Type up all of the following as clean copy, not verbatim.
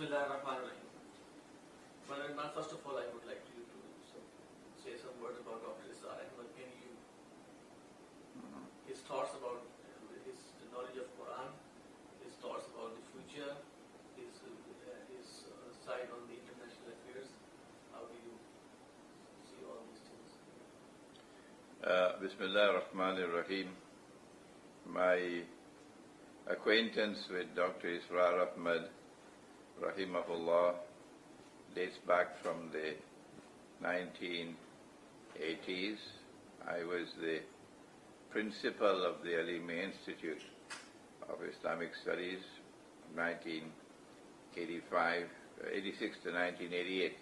Bismillahirrahmanirrahim. Well, first of all, I would like you to say some words about Dr. Israr Ahmad. Can you, his thoughts about his knowledge of Quran, his thoughts about the future, his side on the international affairs. How do you see all these things? Bismillah ar-Rahman ar-Rahim. My acquaintance with Dr. Israr Ahmad, rahimahullah, dates back from the 1980s. I was the principal of the Alimi Institute of Islamic Studies, 86 to 1988.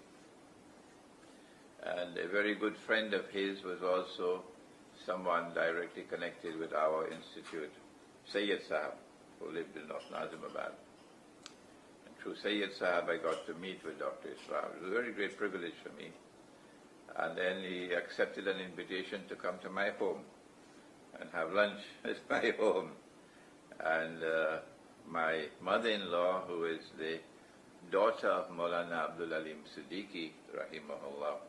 And a very good friend of his was also someone directly connected with our institute, Sayyid Sahab, who lived in North Nazimabad. And through Sayyid Sahab, I got to meet with Dr. Israr. It was a very great privilege for me. And then he accepted an invitation to come to my home and have lunch at my home. And my mother-in-law, who is the daughter of Maulana Abdul Alim Siddiqui, rahimahullah,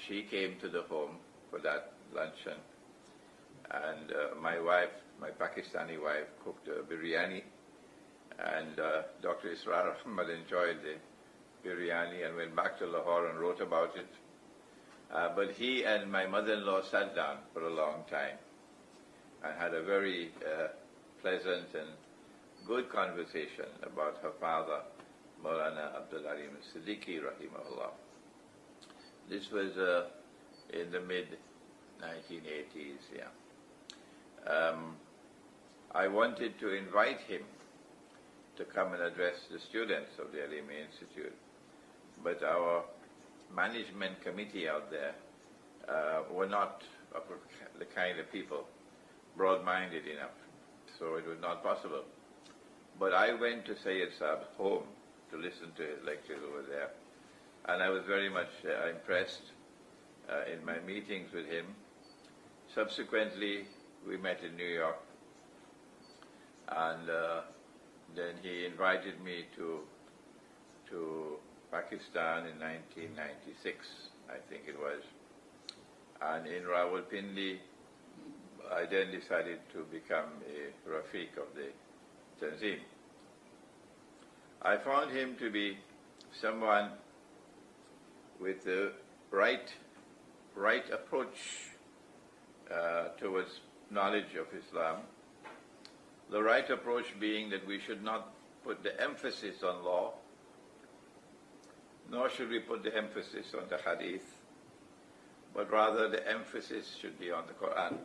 she came to the home for that luncheon. And my wife, my Pakistani wife, cooked a biryani. And Dr. Israr Ahmad enjoyed the biryani and went back to Lahore and wrote about it. But he and my mother-in-law sat down for a long time and had a very pleasant and good conversation about her father, Maulana Abdul Alim Siddiqui, rahimahullah. This was in the mid-1980s, yeah. I wanted to invite him to come and address the students of the Alimi Institute, but our management committee out there were not the kind of people broad-minded enough, so it was not possible. But I went to Sayyid Saab's home to listen to his lectures over there, and I was very much impressed in my meetings with him. Subsequently, we met in New York, and then he invited me to Pakistan in 1996, I think it was. And in Rawalpindi, I then decided to become a Rafiq of the Tanzim. I found him to be someone with the right approach towards knowledge of Islam. The right approach being that we should not put the emphasis on law, nor should we put the emphasis on the hadith, but rather the emphasis should be on the Quran.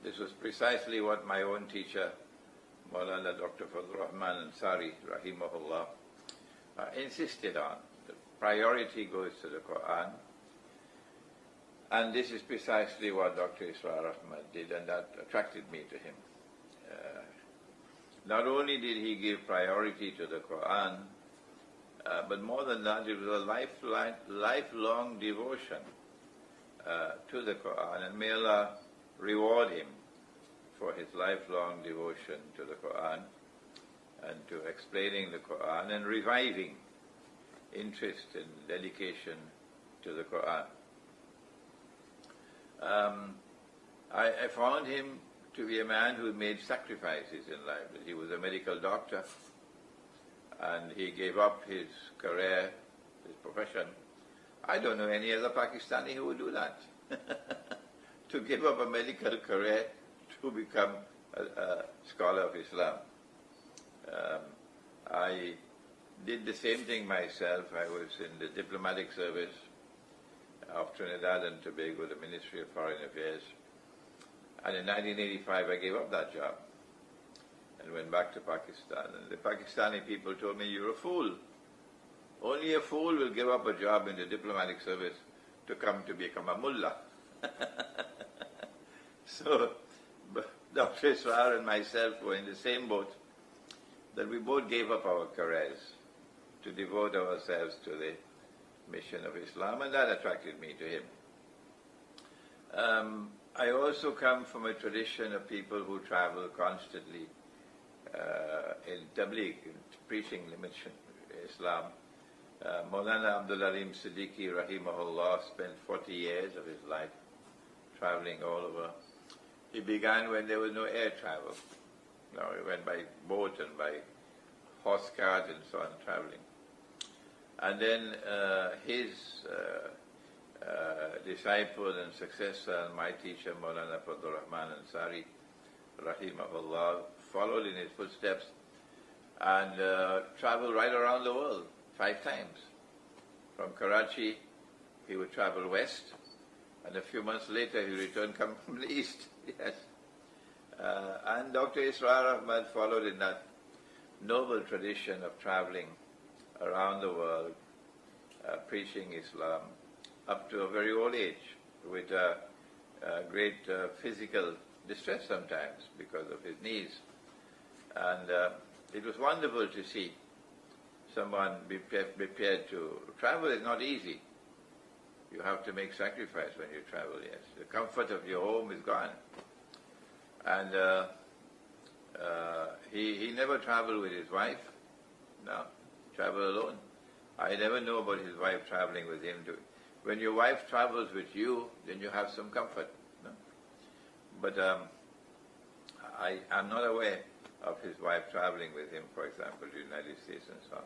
This was precisely what my own teacher, Maulana Dr. Fazlur Rahman Ansari, rahimahullah, insisted on. The priority goes to the Quran. And this is precisely what Dr. Israr Ahmad did, and that attracted me to him. Not only did he give priority to the Quran, but more than that, it was a lifelong devotion to the Quran, and may Allah reward him for his lifelong devotion to the Quran and to explaining the Quran and reviving interest and dedication to the Quran. I found him to be a man who made sacrifices in life. He was a medical doctor, and he gave up his career, his profession. I don't know any other Pakistani who would do that. To give up a medical career to become a scholar of Islam. I did the same thing myself. I was in the diplomatic service of Trinidad and Tobago, the Ministry of Foreign Affairs. And in 1985, I gave up that job and went back to Pakistan. And the Pakistani people told me, "You're a fool. Only a fool will give up a job in the diplomatic service to come to become a mullah." So Dr. Israr and myself were in the same boat, that we both gave up our careers to devote ourselves to the mission of Islam, and that attracted me to him. I also come from a tradition of people who travel constantly in Tabligh, in preaching Islam. Maulana Abdul Alim Siddiqui rahimahullah spent 40 years of his life traveling all over. He began when there was no air travel. He went by boat and by horse cart and so on, traveling. And then his disciple and successor and my teacher, Maulana Fadlur Rahman Ansari, rahimahullah, followed in his footsteps and traveled right around the world 5 times. From Karachi, he would travel west, and a few months later he returned coming from the east. Yes. And Dr. Israr Ahmad followed in that noble tradition of traveling around the world, preaching Islam, up to a very old age, with great physical distress sometimes because of his knees. And it was wonderful to see someone be prepared to travel. Is not easy. You have to make sacrifice when you travel, yes. The comfort of your home is gone. And he never traveled with his wife. No, traveled alone. I never know about his wife traveling with him. When your wife travels with you, then you have some comfort. No? But I'm not aware of his wife traveling with him, for example, to the United States and so on.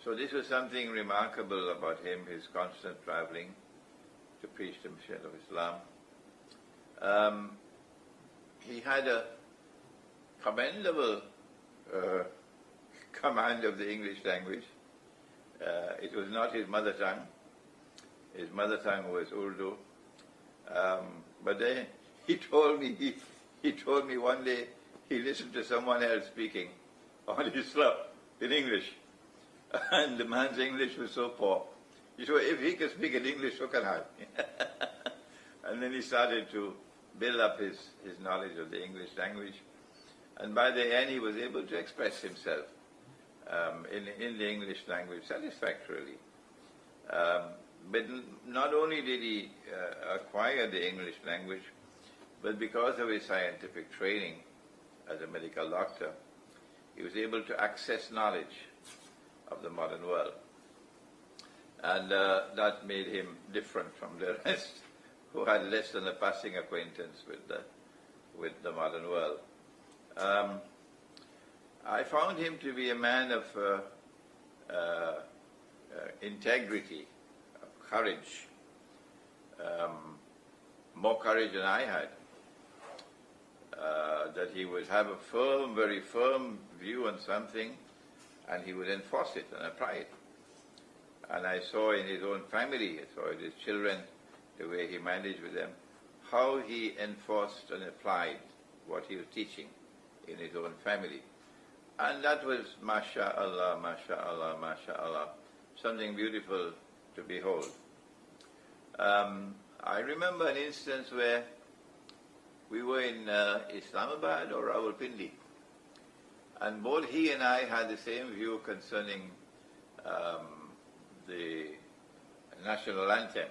So this was something remarkable about him, his constant traveling to preach the mission of Islam. He had a commendable command of the English language. It was not his mother tongue. His mother tongue was Urdu. But then he told me one day he listened to someone else speaking on Islam in English. And the man's English was so poor. He said, if he can speak in English, so can I. And then he started to build up his knowledge of the English language. And by the end, he was able to express himself in the English language satisfactorily. But not only did he acquire the English language, but because of his scientific training as a medical doctor, he was able to access knowledge of the modern world. And that made him different from the rest, who had less than a passing acquaintance with the modern world. I found him to be a man of integrity, of courage, more courage than I had. That he would have a firm, very firm view on something, and he would enforce it and apply it. And I saw in his own family, I saw in his children, the way he managed with them, how he enforced and applied what he was teaching in his own family. And that was, masha'Allah, masha'Allah, masha'Allah, something beautiful to behold. I remember an instance where we were in Islamabad or Rawalpindi, and both he and I had the same view concerning the national anthem.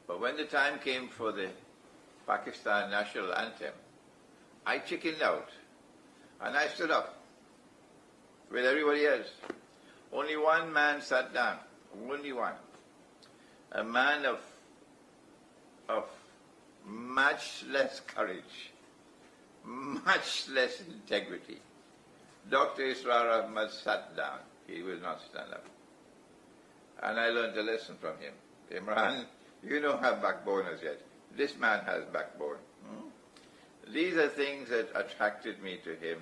But when the time came for the Pakistan national anthem, I chickened out and I stood up with everybody else. Only one man sat down, only one. A man of much less courage, much less integrity. Dr. Israr Ahmad sat down. He will not stand up. And I learned a lesson from him. Imran, you don't have backbone as yet. This man has backbone. These are things that attracted me to him.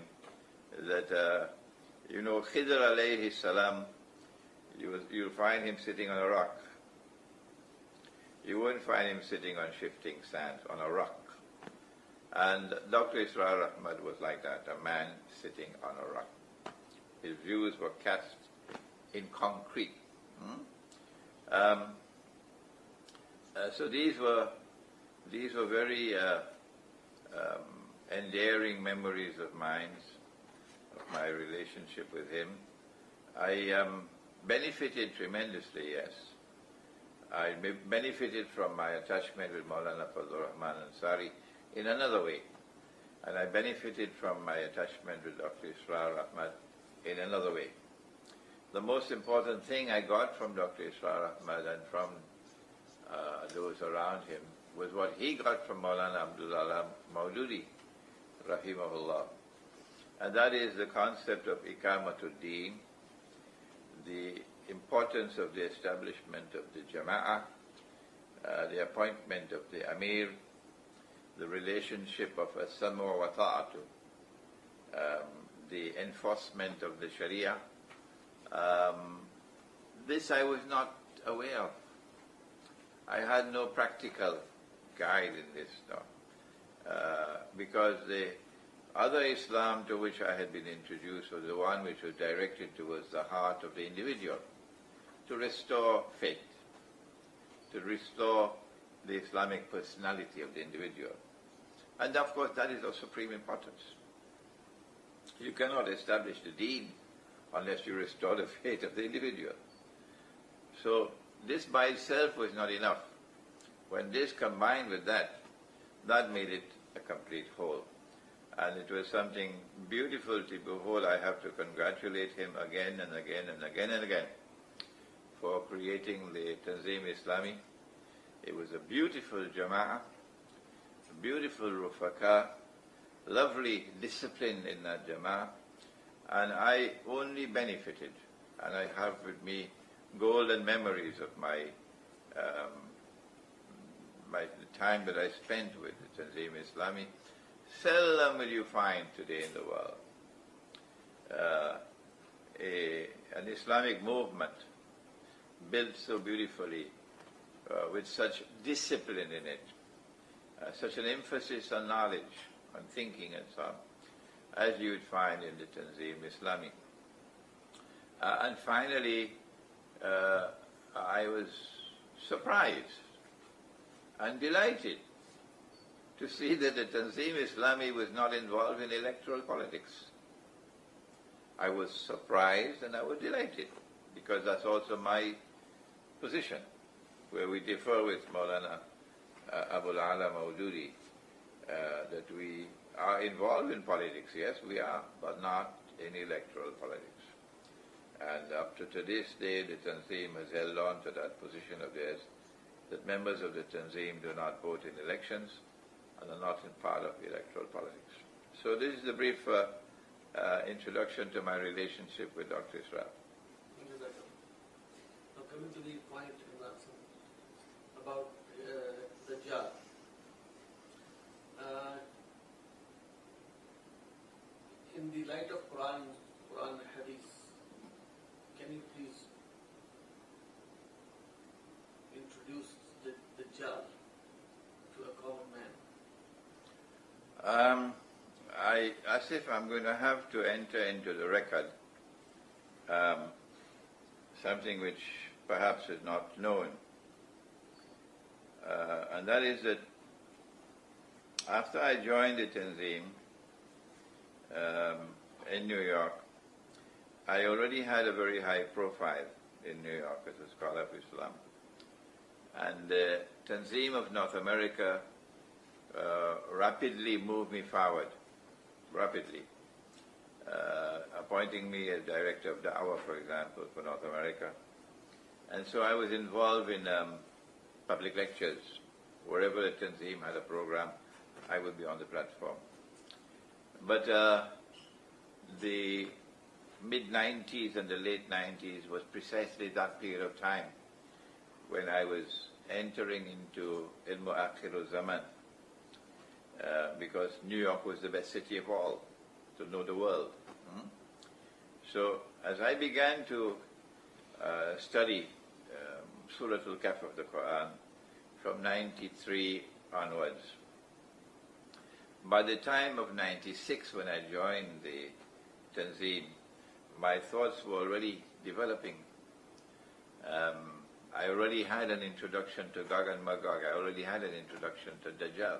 That, Khidr alayhi salam, you'll find him sitting on a rock. You won't find him sitting on shifting sands, on a rock. And Dr. Israr Ahmad was like that, a man sitting on a rock. His views were cast in concrete. So these were very endearing memories of mine, of my relationship with him. I benefited tremendously, yes. I benefited from my attachment with Maulana Fadlur Rahman Ansari, in another way. And I benefited from my attachment with Dr. Israr Ahmad in another way. The most important thing I got from Dr. Israr Ahmad and from those around him was what he got from Maulana Abdul Alam Maududi, rahimahullah. And that is the concept of Ikamatul Deen, the importance of the establishment of the Jama'ah, the appointment of the Amir, the relationship of as-sam'u wa ta'atu, the enforcement of the Sharia. This I was not aware of. I had no practical guide in this, because the other Islam to which I had been introduced was the one which was directed towards the heart of the individual, to restore faith, to restore the Islamic personality of the individual. And of course that is of supreme importance. You cannot establish the deen unless you restore the faith of the individual. So this by itself was not enough. When this combined with that made it a complete whole. And it was something beautiful to behold. I have to congratulate him again and again and again and again for creating the Tanzim Islami. It was a beautiful Jama'ah, a beautiful Rufaka, lovely discipline in that Jama'ah, and I only benefited. And I have with me golden memories of the time that I spent with the Tanzim Islami. Seldom will you find today in the world an Islamic movement built so beautifully, with such discipline in it, such an emphasis on knowledge, on thinking and so on, as you would find in the Tanzim Islami. And finally, I was surprised and delighted to see that the Tanzim Islami was not involved in electoral politics. I was surprised and I was delighted, because that's also my position, where we differ with Maulana Abul Ala Maududi, that we are involved in politics. Yes, we are, but not in electoral politics. And up to this day, the Tanzim has held on to that position of theirs, that members of the Tanzim do not vote in elections and are not in part of electoral politics. So this is the brief introduction to my relationship with Dr. Israr. Now coming to the point about the Dajjal. In the light of Quran and Hadith, can you please introduce the Dajjal to a common man? As if I'm going to have to enter into the record something which perhaps is not known. And that is that after I joined the Tanzim in New York, I already had a very high profile in New York as a scholar of Islam. And the Tanzim of North America rapidly moved me forward, appointing me as director of Da'wah, for example, for North America. And so I was involved in public lectures. Wherever the Tanzim had a program, I would be on the platform. But the mid-90s and the late 90s was precisely that period of time when I was entering into Ilmu Akhirul Zaman, because New York was the best city of all to know the world. So as I began to study Surah Al-Kahf of the Quran from 93 onwards, by the time of 96, when I joined the Tanzim, my thoughts were already developing. I already had an introduction to Gog and Magog. I already had an introduction to Dajjal.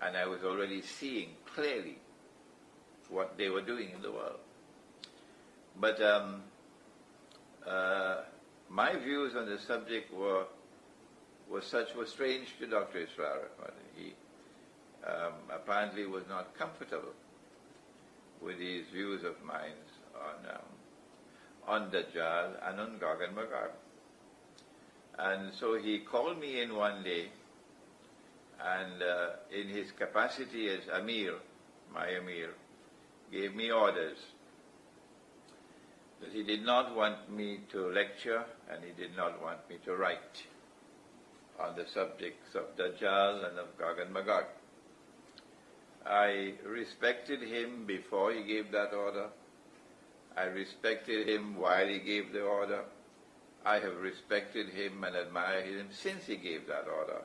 And I was already seeing clearly what they were doing in the world. But my views on the subject were strange to Dr. Israr. apparently was not comfortable with these views of mine on Dajjal and on Gog and Magog. And so he called me in one day, and in his capacity as Amir, my Amir, gave me orders that he did not want me to lecture and he did not want me to write on the subjects of Dajjal and of Gog and Magog. I respected him before he gave that order. I respected him while he gave the order. I have respected him and admired him since he gave that order.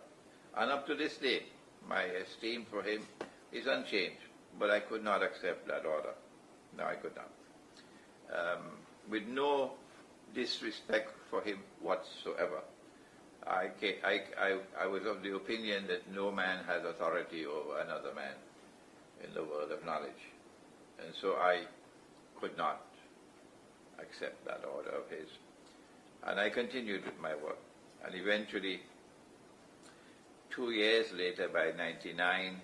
And up to this day, my esteem for him is unchanged. But I could not accept that order. No, I could not. With no disrespect for him whatsoever. I was of the opinion that no man has authority over another man in the world of knowledge. And so I could not accept that order of his. And I continued with my work. And eventually, 2 years later, by 99,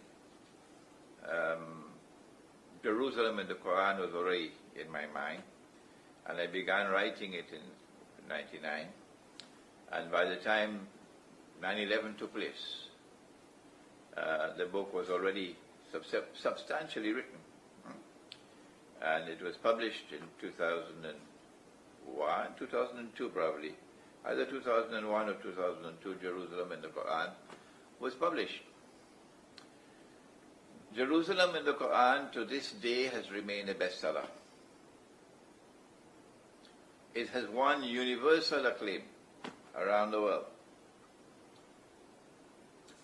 Jerusalem and the Quran was already in my mind. And I began writing it in 99. And by the time 9/11 took place, the book was already substantially written. And it was published in 2001, 2002 probably. Either 2001 or 2002, Jerusalem and the Quran was published. Jerusalem and the Quran to this day has remained a bestseller. It has won universal acclaim around the world.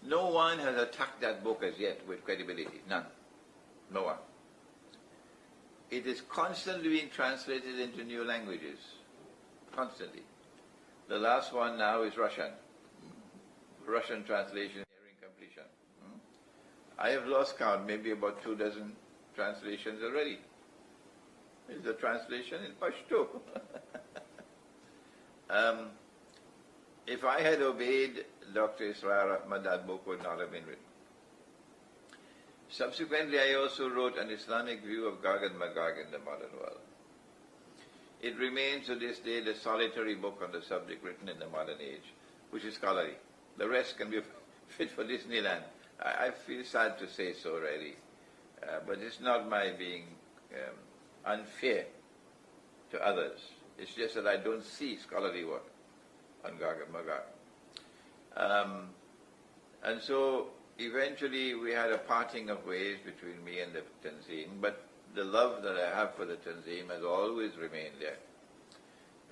No one has attacked that book as yet with credibility. None. No one. It is constantly being translated into new languages. Constantly. The last one now is Russian. Russian translation nearing completion. I have lost count, maybe about 24 translations already. It's a translation in Pashto. If I had obeyed Dr. Israr Ahmad, that book would not have been written. Subsequently, I also wrote an Islamic view of Gog and Magog in the modern world. It remains to this day the solitary book on the subject written in the modern age, which is scholarly. The rest can be fit for Disneyland. I feel sad to say so, really. But it's not my being unfair to others. It's just that I don't see scholarly work on Gog and Magog. And so eventually we had a parting of ways between me and the Tanzim, but the love that I have for the Tanzim has always remained there.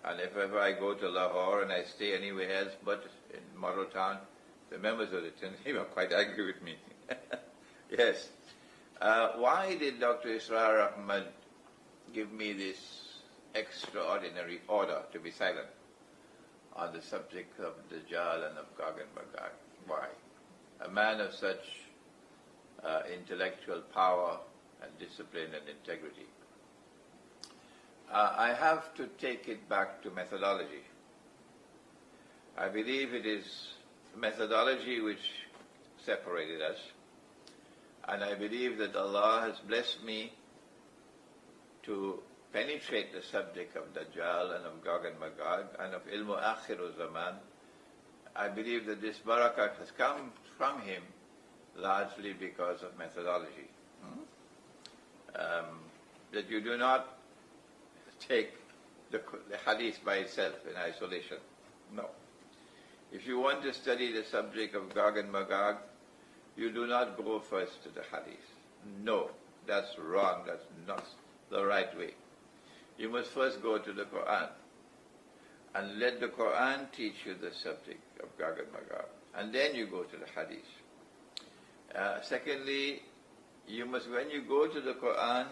And if ever I go to Lahore and I stay anywhere else but in Model Town, the members of the Tanzim are quite angry with me. Yes. Why did Dr. Israr Ahmad give me this extraordinary order to be silent on the subject of Dajjal and of Gog and Magog? Why? A man of such intellectual power and discipline and integrity. I have to take it back to methodology. I believe it is methodology which separated us, and I believe that Allah has blessed me to penetrate the subject of Dajjal and of Gog and Magog and of Ilmu Akhiru Zaman. I believe that this barakah has come from him largely because of methodology. That you do not take the hadith by itself in isolation. No. If you want to study the subject of Gog and Magog, you do not go first to the hadith. No, that's wrong. That's not the right way. You must first go to the Quran and let the Quran teach you the subject of Gog and Magog. And then you go to the hadith. Secondly, you must, when you go to the Quran,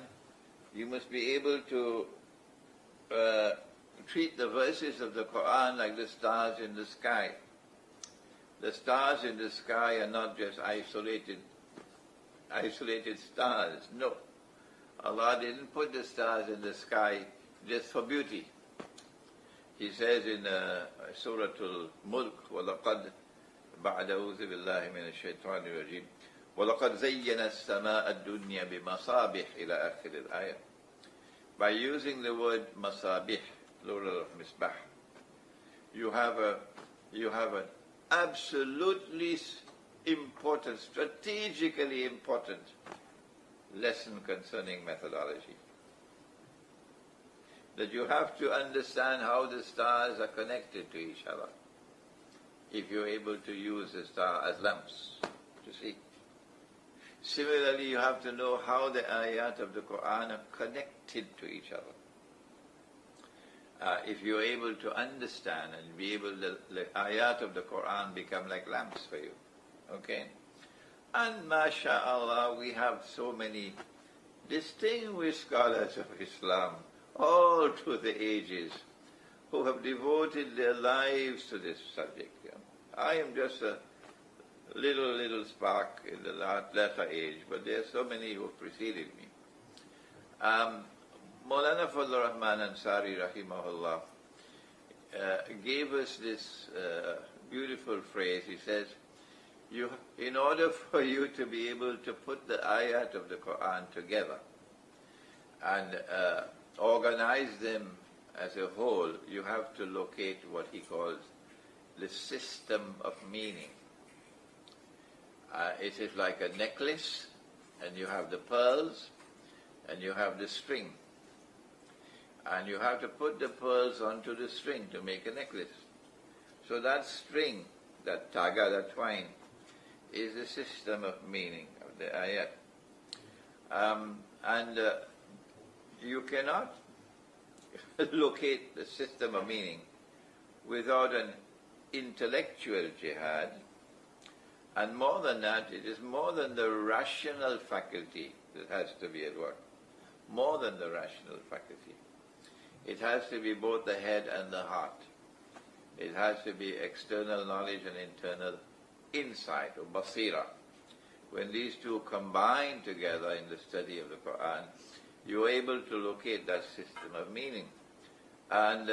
you must be able to treat the verses of the Quran like the stars in the sky. The stars in the sky are not just isolated stars. No. Allah didn't put the stars in the sky just for beauty. He says in Surah Al-Mulk, وَلَقَدْ بَعْدَ أَعُوذُ بِاللَّهِ مِنَ الشَّيْطَانِ الرَّجِيمِ وَلَقَدْ زَيَّنَا السَّمَاءَ الدُّنْيَا بِمَصَابِحِ إِلَى آخِرِ الْآيَةِ. By using the word masabih, plural of misbah, you have an absolutely important, strategically important lesson concerning methodology. That you have to understand how the stars are connected to each other, if you're able to use the star as lamps to see. Similarly, you have to know how the ayat of the Quran are connected to each other. If you're able to understand and be able to, the ayat of the Quran become like lamps for you. Okay? And mashallah, we have so many distinguished scholars of Islam all through the ages who have devoted their lives to this subject. I am just a little spark in the latter age, but there are so many who have preceded me. Maulana Fadlur Rahman Ansari rahimahullah gave us this beautiful phrase. He says, in order for you to be able to put the ayat of the Quran together and organize them as a whole, you have to locate what he calls the system of meaning. It is like a necklace, and you have the pearls, and you have the string. And you have to put the pearls onto the string to make a necklace. So that string, that taga, that twine, is the system of meaning of the ayat. You cannot locate the system of meaning without an intellectual jihad. And more than that, it is more than the rational faculty that has to be at work. More than the rational faculty. It has to be both the head and the heart. It has to be external knowledge and internal insight, or basira. When these two combine together in the study of the Quran, you're able to locate that system of meaning. And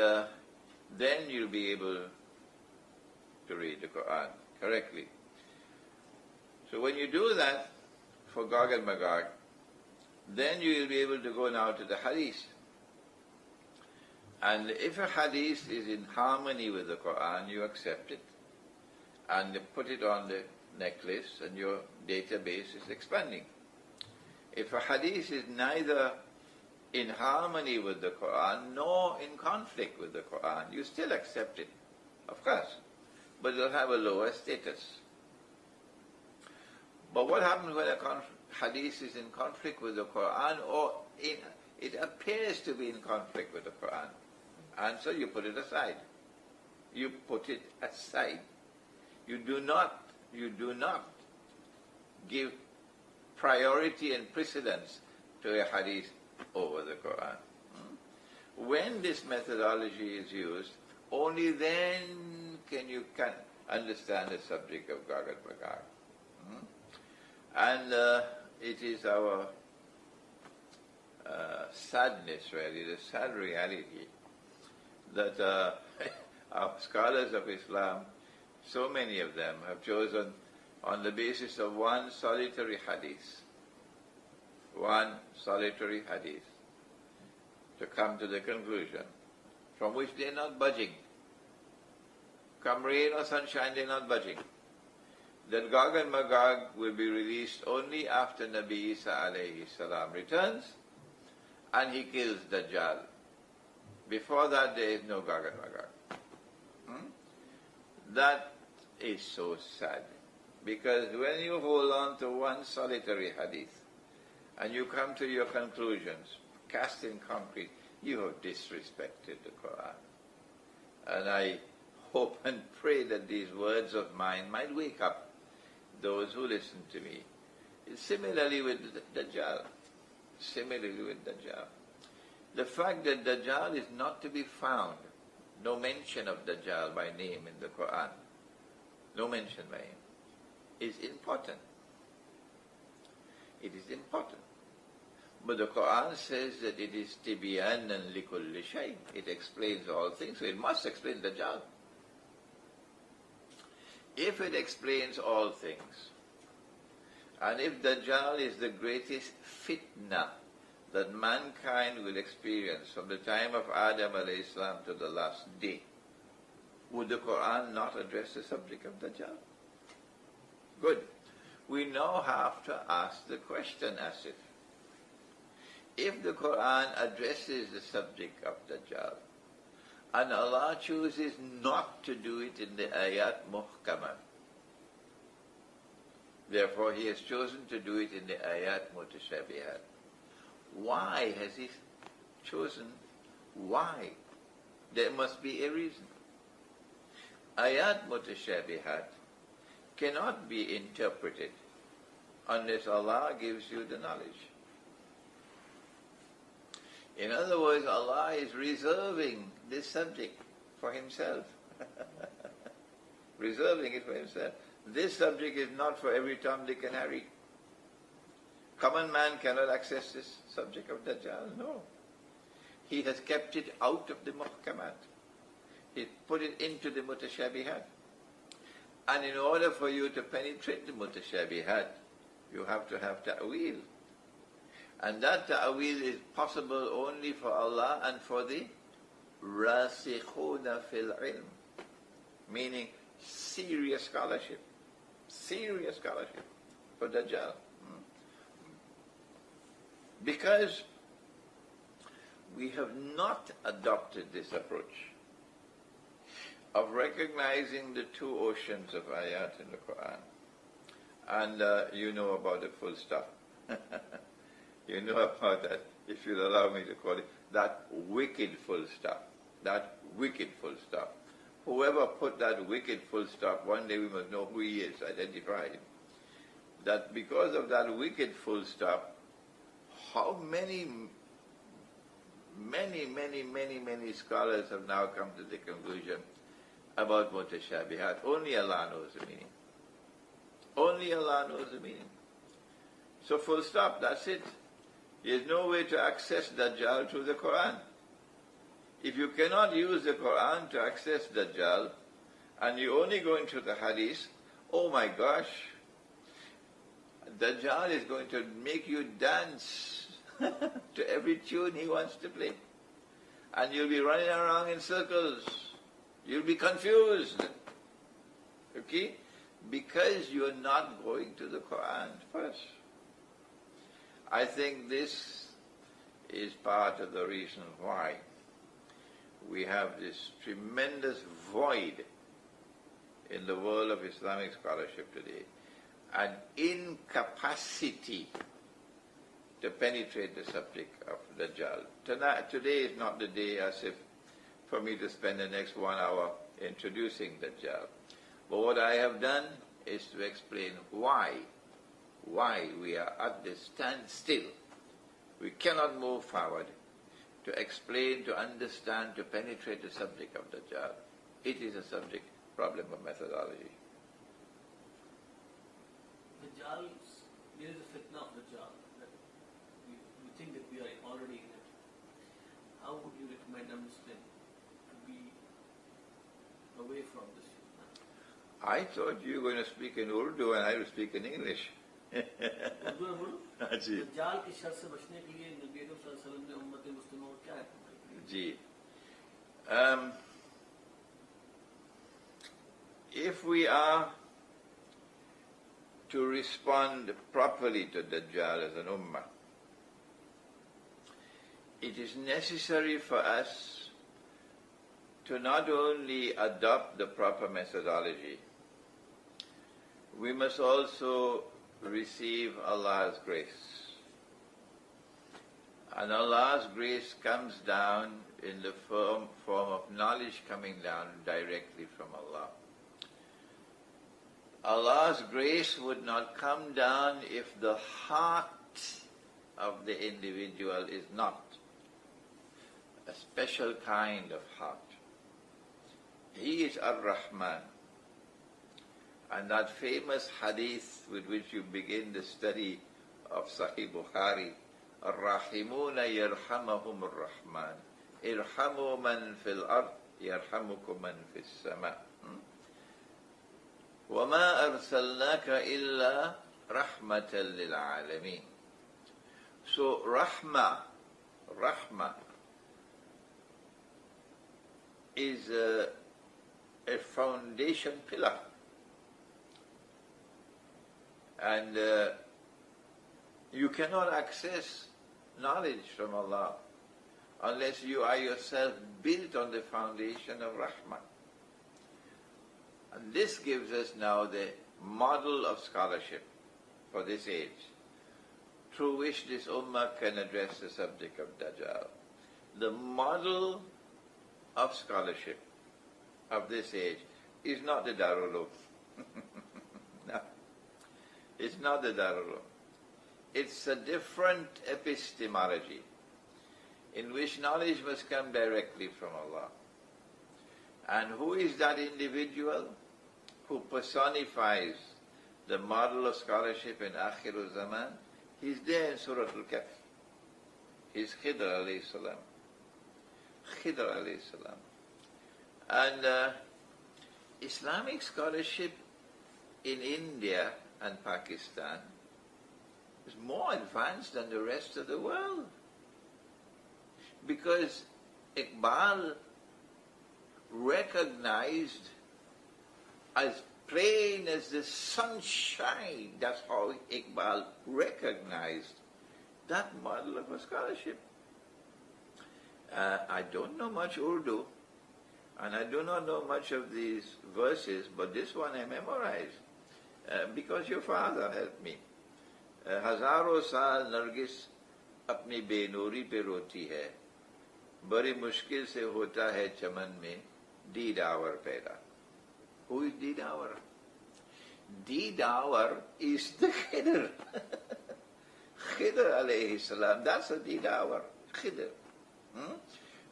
then you'll be able to read the Quran correctly. So when you do that for Gog and Magog, then you will be able to go now to the hadith. And if a hadith is in harmony with the Quran, you accept it and put it on the necklace, and your database is expanding. If a hadith is neither in harmony with the Quran nor in conflict with the Quran, you still accept it, of course, but it'll have a lower status. But what happens when a hadith is in conflict with the Quran, or it appears to be in conflict with the Quran? And so you put it aside. You put it aside. You do not give priority and precedence to a hadith over the Quran. When this methodology is used, only then can you understand the subject of Gog and Magog. And it is our sadness, really, the sad reality, that our scholars of Islam, so many of them, have chosen on the basis of one solitary hadith to come to the conclusion from which they're not budging. Come rain or sunshine, they're not budging. That Gog and Magog will be released only after Nabi Isa alayhi salam returns and he kills Dajjal. Before that, there is no Gog and Magog. That is so sad. Because when you hold on to one solitary hadith and you come to your conclusions, cast in concrete, you have disrespected the Quran. And I hope and pray that these words of mine might wake up those who listen to me. Similarly with Dajjal. The fact that Dajjal is not to be found, no mention of Dajjal by name in the Quran, no mention by him, is important. It is important. But the Quran says that it is tibyanan likulli shay. It explains all things, so it must explain Dajjal. If it explains all things, And if Dajjal is the greatest fitna that mankind will experience from the time of Adam alayhi salam to the last day, would the Quran not address the subject of Dajjal? Good. We now have to ask the question, Asif. If the Quran addresses the subject of Dajjal, and Allah chooses not to do it in the ayat muhkamah, therefore He has chosen to do it in the ayat mutashabihat. Why has He chosen? Why? There must be a reason. Ayat mutashabihat cannot be interpreted unless Allah gives you the knowledge. In other words, Allah is reserving this subject for Himself. Reserving it for Himself. This subject is not for every Tom, Dick and Harry. Common man cannot access this subject of Dajjal. No. He has kept it out of the muhkamat. He put it into the mutashabihat. And in order for you to penetrate the mutashabihat, you have to have ta'wil. And that ta'wil is possible only for Allah and for the rasikhuna fil ilm, meaning serious scholarship for Dajjal. Because we have not adopted this approach of recognizing the two oceans of ayat in the Quran. And you know about the full stop. You know about that, if you'll allow me to call it, that wicked full stop. That wicked full stop. Whoever put that wicked full stop, one day we must know who he is, identify him. That because of that wicked full stop, how many scholars have now come to the conclusion about mutashabihat. Only Allah knows the meaning. Only Allah knows the meaning. So full stop, that's it. There is no way to access Dajjal through the Quran. If you cannot use the Quran to access Dajjal, and you only go into the Hadith, oh my gosh, Dajjal is going to make you dance to every tune he wants to play. And you'll be running around in circles. You'll be confused. Okay? Because you're not going to the Quran first. I think this is part of the reason why we have this tremendous void in the world of Islamic scholarship today, an incapacity to penetrate the subject of Dajjal. Today is not the day as if for me to spend the next 1 hour introducing Dajjal. But what I have done is to explain why we are at this standstill. We cannot move forward to explain, to understand, to penetrate the subject of Dajjal. It is a subject problem of methodology. Dajjal, there is a fitna of Dajjal. That we think that we are already in it. How would you recommend a Muslim to be away from this fitna? I thought you were going to speak in Urdu and I will speak in English. Urdu में बोलूं? दज्जाल की sir से बचने के लिए नबी अकरम सल्लल्लाहु अलैहि वसल्लम ने उम्मत मुस्लिमों को क्या है? जी. If we are to respond properly to Dajjal as an ummah, it is necessary for us to not only adopt the proper methodology, we must also receive Allah's grace. And Allah's grace comes down in the form of knowledge coming down directly from Allah. Allah's grace would not come down if the heart of the individual is not a special kind of heart. He is Ar-Rahman. And that famous hadith with which you begin the study of Sahih Bukhari, Ar-Rahimuna yarhamahum ar-Rahman. Irhamu man fil ard, yarhamukum man fis sama. وَمَا أَرْسَلْنَاكَ إِلَّا rahmatan lil alameen. So rahmah is a foundation pillar, and you cannot access knowledge from Allah unless you are yourself built on the foundation of rahmah. And this gives us now the model of scholarship for this age, through which this ummah can address the subject of Dajjal. The model of scholarship of this age is not the Darul Uloom. No, it's not the Darul Uloom. It's a different epistemology in which knowledge must come directly from Allah. And who is that individual who personifies the model of scholarship in Akhirul Zaman? He's there in Surah Al-Kahf. He's Khidr alayhi salam. Khidr alayhi salam. And Islamic scholarship in India and Pakistan is more advanced than the rest of the world. Because Iqbal recognized as plain as the sunshine, that's how Iqbal recognized that model of a scholarship. I don't know much Urdu, and I do not know much of these verses, but this one I memorized because your father helped me. Hazaro saal Nargis apni benuri pe roti hai, bari mushkil se hota hai chaman mein Deedawar paida. Who is Deedawar? Deedawar is the Khidr. Khidr alayhi salam, that's a Deedawar. Khidr.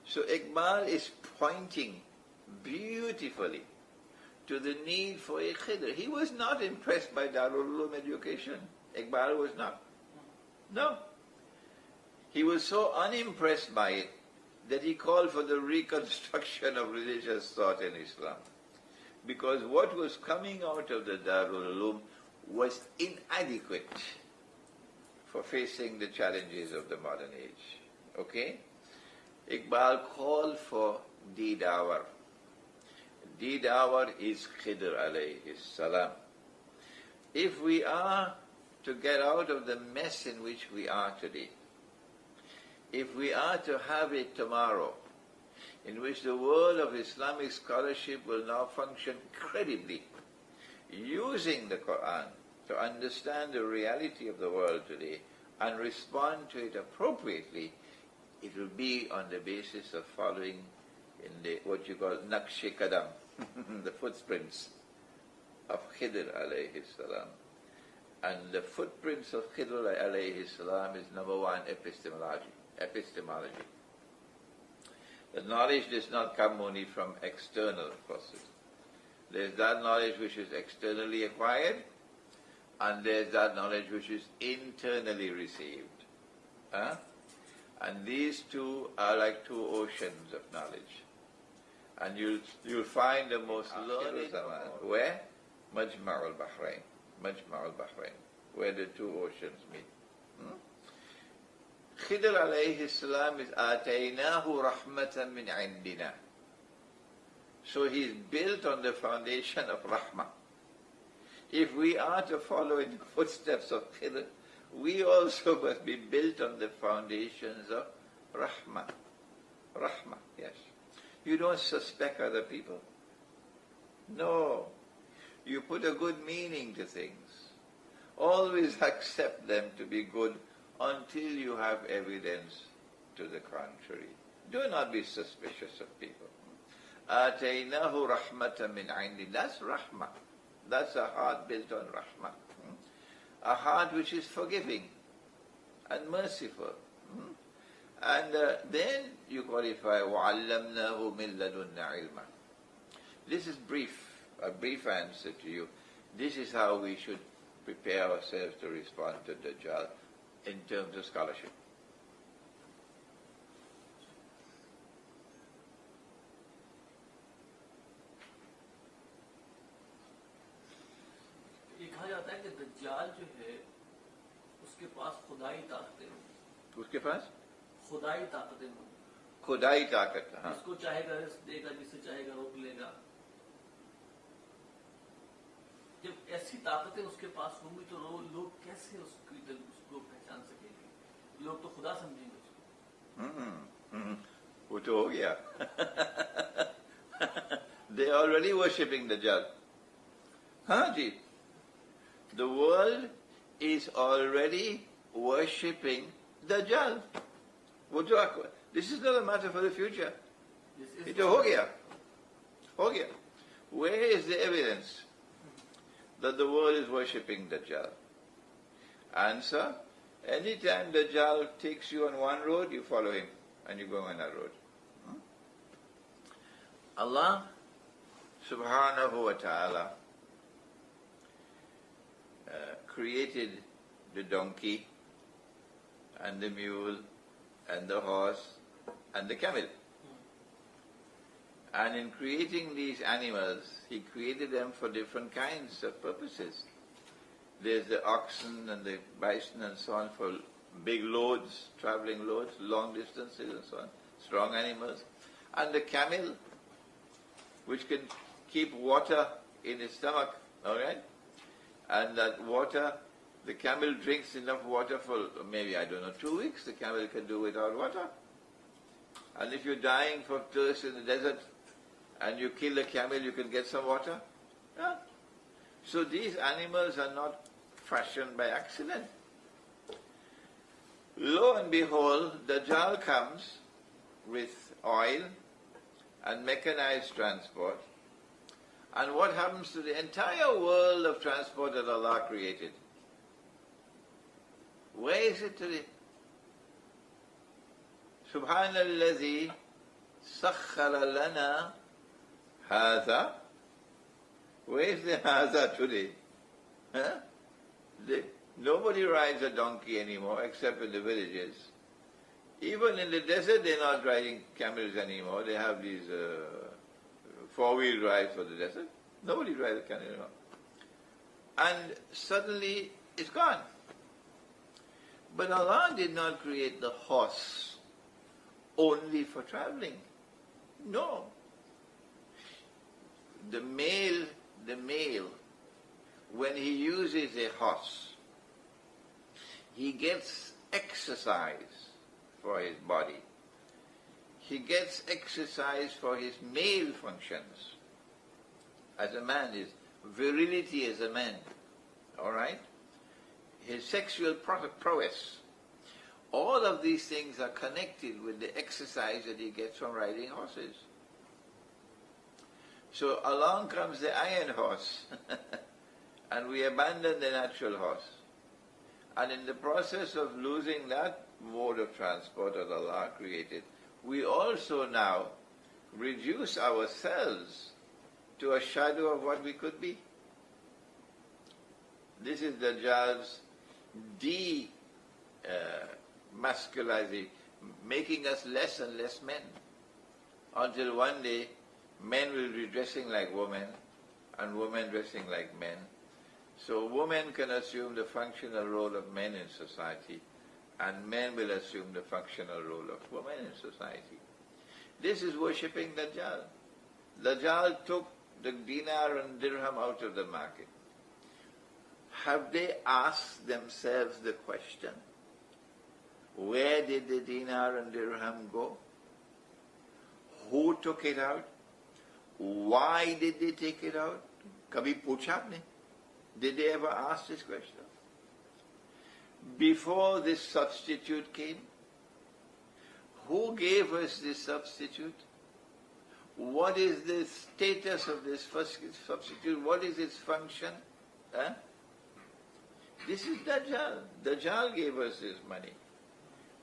So Iqbal is pointing beautifully to the need for a Khidr. He was not impressed by Darul Uloom education. Iqbal was not. No. He was so unimpressed by it that he called for the reconstruction of religious thought in Islam. Because what was coming out of the Darul Uloom was inadequate for facing the challenges of the modern age. Okay? Iqbal called for Deedawar. Deedawar is Khidr alayhi salam. If we are to get out of the mess in which we are today, if we are to have a tomorrow in which the world of Islamic scholarship will now function credibly, using the Quran to understand the reality of the world today and respond to it appropriately, it will be on the basis of following in the what you call Naqsh Qadam, the footprints of Khidr alayhi salam. And the footprints of Khidr alayhi salam is number one, epistemology. The knowledge does not come only from external causes. There's that knowledge which is externally acquired, and there's that knowledge which is internally received. And these two are like two oceans of knowledge. And you'll find the most learned where? Majma' al-Bahrain. Majma' al-Bahrain, where the two oceans meet. Khidr alayhi salam is ataynahu rahmatan min indina. So he's built on the foundation of rahmah. If we are to follow in the footsteps of Khidr, we also must be built on the foundations of rahmah. Rahmah, yes. You don't suspect other people. No. You put a good meaning to things. Always accept them to be good until you have evidence to the contrary. Do not be suspicious of people. Ataynahu rahmatan min indi. That's rahmah. That's a heart built on rahmah. A heart which is forgiving and merciful. And then you qualify وَعَلَّمْنَاهُ مِن لَدُنَّا عِلْمًا. This is a brief answer to you. This is how we should prepare ourselves to respond to Dajjal in terms of scholarship. ये कहा जाता है कि दज्जाल जो है उसके पास खुदाई ताकतें हों, उसके पास खुदाई ताकतें हों, खुदाई ताकत, हाँ, जिसको चाहेगा रिस्क देगा, जिसे चाहेगा रोक लेगा। जब ऐसी ताकतें उसके पास होंगी तो लोग कैसे उसको पहचान सकेंगे? लोग तो खुदा समझेंगे उसको। वो तो हो गया। They are already worshipping Dajjal. हाँ जी, the world is already worshipping Dajjal. वो जो this is not a matter for the future. ये तो हो गया, हो गया. Where is the evidence that the world is worshipping Dajjal? Answer: anytime Dajjal takes you on one road, you follow him and you go on that road. Allah subhanahu wa ta'ala created the donkey and the mule and the horse and the camel. And in creating these animals, He created them for different kinds of purposes. There's the oxen and the bison and so on for big loads, traveling loads, long distances and so on, strong animals. And the camel, which can keep water in its stomach, all right? And that water, the camel drinks enough water for maybe, 2 weeks, the camel can do without water. And if you're dying for thirst in the desert and you kill a camel, you can get some water. Yeah. So these animals are not fashioned by accident. Lo and behold, Dajjal comes with oil and mechanized transport. And what happens to the entire world of transport that Allah created? Where is it today? Subhanalladhi sakhkhara lana hadha. Where is the hadha today? Huh? Nobody rides a donkey anymore except in the villages. Even in the desert they're not riding camels anymore. They have these four-wheel drives for the desert. Nobody rides a camel anymore. And suddenly it's gone. But Allah did not create the horse only for traveling. No. The male, when he uses a horse, he gets exercise for his body. He gets exercise for his male functions. As a man, his virility as a man. All right? His sexual prowess. All of these things are connected with the exercise that he gets from riding horses. So along comes the iron horse, and we abandon the natural horse. And in the process of losing that mode of transport that Allah created, we also now reduce ourselves to a shadow of what we could be. This is Dajjal's masculizing, making us less and less men, until one day men will be dressing like women and women dressing like men. So women can assume the functional role of men in society, and men will assume the functional role of women in society. This is worshipping Dajjal. Dajjal took the dinar and dirham out of the market. Have they asked themselves the question, where did the dinar and dirham go? Who took it out? Why did they take it out? Kabhi pucha aapne? Did they ever ask this question? Before this substitute came, who gave us this substitute? What is the status of this first substitute? What is its function? Huh? This is Dajjal. Dajjal gave us this money.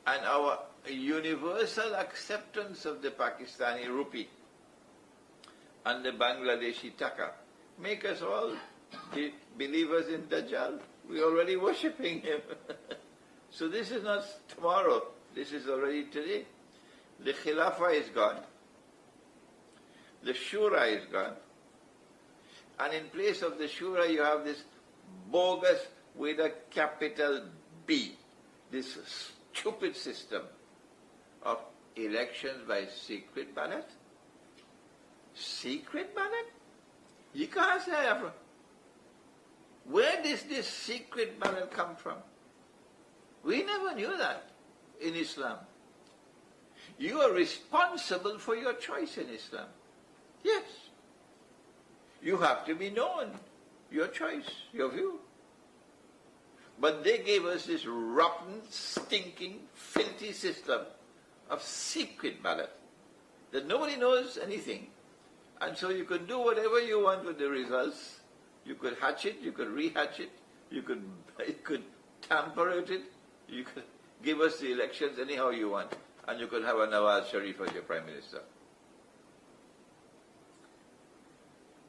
And our universal acceptance of the Pakistani rupee and the Bangladeshi taka make us all believers in Dajjal. We're already worshipping him. So this is not tomorrow. This is already today. The Khilafah is gone. The Shura is gone. And in place of the Shura, you have this bogus with a capital be this stupid system of elections by secret ballot? Secret ballot? You can't say that. Where does this secret ballot come from? We never knew that in Islam. You are responsible for your choice in Islam. Yes. You have to be known, your choice, your view. But they gave us this rotten, stinking, filthy system of secret ballot that nobody knows anything. And so you could do whatever you want with the results. You could hatch it, you could rehatch it, you could tamper with it, you could give us the elections anyhow you want, and you could have a Nawaz Sharif as your Prime Minister.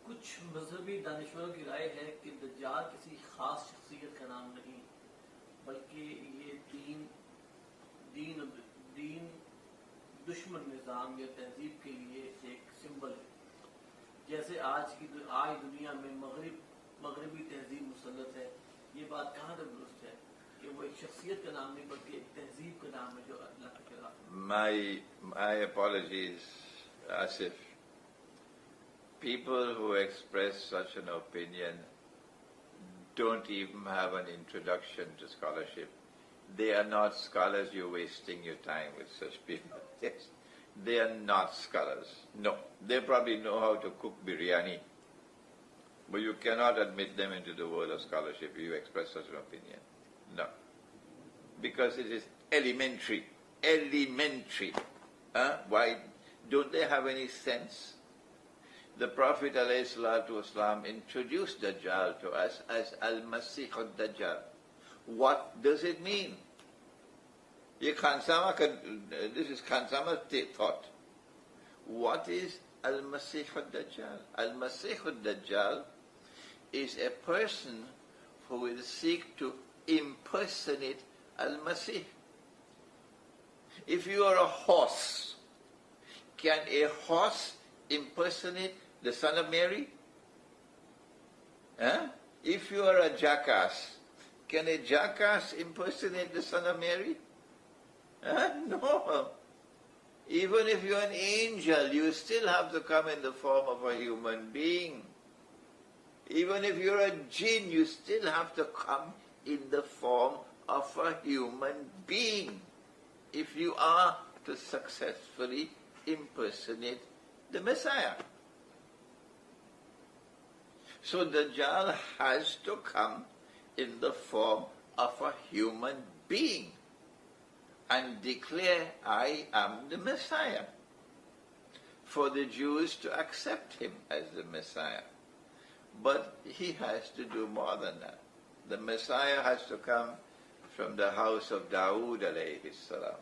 कुछ मजहबी दानिशवरों की राय है कि दज्जाल किसी खास शख्सियत का नाम नहीं, बल्कि ये दीन दुश्मन निज़ाम या तहजीब के लिए एक सिंबल है। जैसे आज दुनिया में मगरबी तहजीब मुसल्लत है, ये बात कहाँ तक दुरुस्त है कि वो एक शख्सियत का नाम नहीं बल्कि एक तहजीब का नाम है जो अल्लाह के खिलाफ है। My apologies, Asif. People who express such an opinion don't even have an introduction to scholarship. They are not scholars. You're wasting your time with such people. Yes. They are not scholars. No. They probably know how to cook biryani. But you cannot admit them into the world of scholarship if you express such an opinion. No. Because it is elementary. Elementary. Why? Don't they have any sense? The Prophet ﷺ introduced Dajjal to us as Al-Masih al-Dajjal. What does it mean? This is Khansama's thought. What is Al-Masih al-Dajjal? Al-Masih al-Dajjal is a person who will seek to impersonate Al-Masih. If you are a horse, can a horse impersonate the son of Mary? If you are a jackass, can a jackass impersonate the son of Mary? No. Even if you're an angel, you still have to come in the form of a human being. Even if you're a jinn, you still have to come in the form of a human being if you are to successfully impersonate the Messiah. So Dajjal has to come in the form of a human being and declare, I am the Messiah, for the Jews to accept him as the Messiah. But he has to do more than that. The Messiah has to come from the house of Dawood alayhi salam.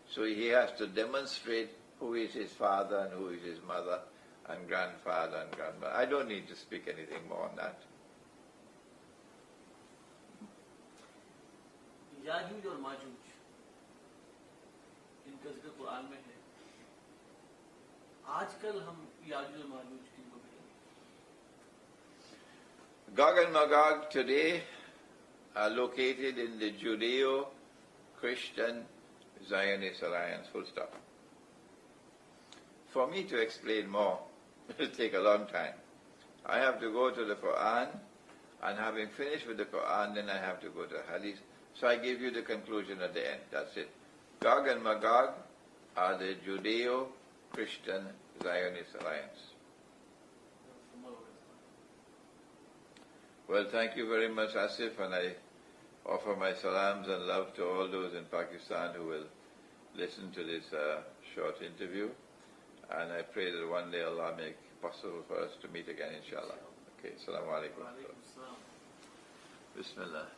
So he has to demonstrate who is his father and who is his mother and grandfather and grandmother. I don't need to speak anything more on that. Yajuj और माजूज इनका जिक्र कुरान में है। आजकल हम याजूज और माजूज की Gog and Magog today are located in the Judeo-Christian Zionist Alliance, full stop. For me to explain more, it will take a long time. I have to go to the Quran, and having finished with the Quran, then I have to go to the Hadith. So I give you the conclusion at the end. That's it. Gog and Magog are the Judeo-Christian Zionist Alliance. Well, thank you very much, Asif, and I offer my salams and love to all those in Pakistan who will listen to this short interview. And I pray that one day Allah make it possible for us to meet again, inshallah. Okay, assalamu alaikum. Bismillah.